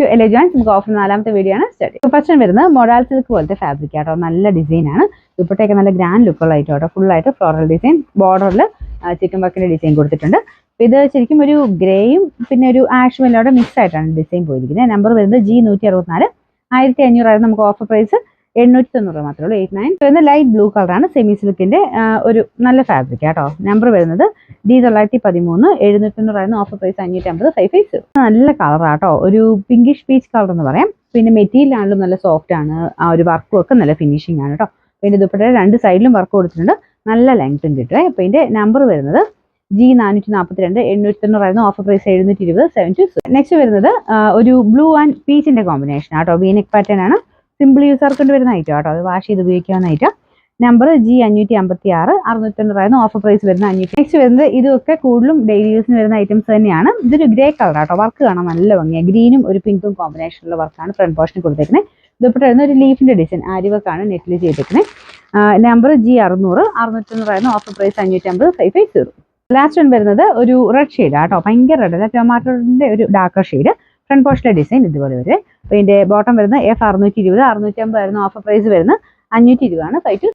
To എലജൻസ്. നമുക്ക് offer 4ാമത്തെ video ആണ് start. First വരുന്നത് മൊഡാൽ സിൽക്ക് പോലത്തെ ഫാബ്രിക് ആട്ടോ. നല്ല ഡിസൈനാണ്. ദുപ്പട്ടയൊക്കെ നല്ല ഗ്രാൻഡ് ലുക്കുള്ള ഐറ്റം ആട്ടോ. ഫുള്ളായിട്ട് ഫ്ലോറൽ ഡിസൈൻ, ബോർഡറിൽ ചിക്കൻ വർക്കിന്റെ ഡിസൈൻ കൊടുത്തിട്ടുണ്ട്. ഇത് ശരിക്കും ഒരു ഗ്രേയും പിന്നെ ഒരു ആഷും എല്ലാം മിക്സ് ആയിട്ടാണ് ഡിസൈൻ പോയിരിക്കുന്നത്. നമ്പർ വരുന്നത് G164. 1500 നമുക്ക് ഓഫർ പ്രൈസ് 890 മാത്രമേ ഉള്ളൂ. 89 വരുന്നത് ലൈറ്റ് ബ്ലൂ കളറാണ്. സെമി സിൽക്കിന്റെ ഒരു നല്ല ഫാബ്രിക് ആട്ടോ. നമ്പർ വരുന്നത് D913. 790 offer price 550. 550. നല്ല കളറാട്ടോ. ഒരു പിങ്കിഷ് പീച്ച് കളർ എന്ന് പറയാം. പിന്നെ മെറ്റീരിയൽ ആണെങ്കിലും നല്ല സോഫ്റ്റ് ആണ്. ആ ഒരു വർക്കും ഒക്കെ നല്ല ഫിനിഷിംഗ് ആണ് കേട്ടോ. പിന്നെ ദുപ്പട്ടയുടെ 2 സൈഡിലും വർക്ക് കൊടുത്തിട്ടുണ്ട്. നല്ല ലെങ്ത്തും കിട്ടും. അപ്പോൾ ഇതിന്റെ നമ്പർ വരുന്നത് G442. 890 offer price 720. 720. നെക്സ്റ്റ് വരുന്നത് ഒരു ബ്ലൂ ആൻഡ് പീച്ചിന്റെ കോമ്പിനേഷൻ ആട്ടോ. വീനെക്ക് പാറ്റേൺ ആണ്. സിമ്പിൾ യൂസർക്ക് കൊണ്ട് വരുന്ന ഐറ്റം ആട്ടോ. അത് വാഷ് ചെയ്ത് ഉപയോഗിക്കാവുന്ന item. Number G556. 690 offer price വരുന്ന 500. നെക്സ്റ്റ് വരുന്നത് ഇതൊക്കെ കൂടുതലും ഡെയിലി യൂസിന് വരുന്ന ഐറ്റംസ് തന്നെയാണ്. ഇതൊരു ഗ്രേ കളർ ആട്ടോ. വർക്ക് കാണാൻ നല്ല ഭംഗിയാണ്. ഗ്രീനും ഒരു പിങ്കും കോമ്പിനേഷനുള്ള വർക്കാണ് ഫ്രണ്ട് പോർഷനിൽ കൊടുത്തേക്കുന്നത്. ദുപ്പട്ട വരുന്ന ഒരു ലീഫിന്റെ ഡിസൈൻ ആര്യവർക്കാണ് നെറ്റിൽ ചെയ്തേക്കുന്നത്. Number G600. 690 offer price 550. 550. Last one വരുന്നത് ഒരു റെഡ് ഷെയ്ഡ് ആട്ടോ. ഭയങ്കര റെഡ് അല്ല, ടൊമാറ്റോന്റെ ഒരു ഡാർക്കർ ഷെയ്ഡ്. ഫ്രണ്ട് പോർഷനിലെ ഡിസൈൻ ഇതുപോലെ വരും. അപ്പോൾ ഇതിന്റെ ബോട്ടം വരുന്നത് F620. 650 ഓഫർ പ്രൈസ് വരുന്നത് 520 ആണ്. 520.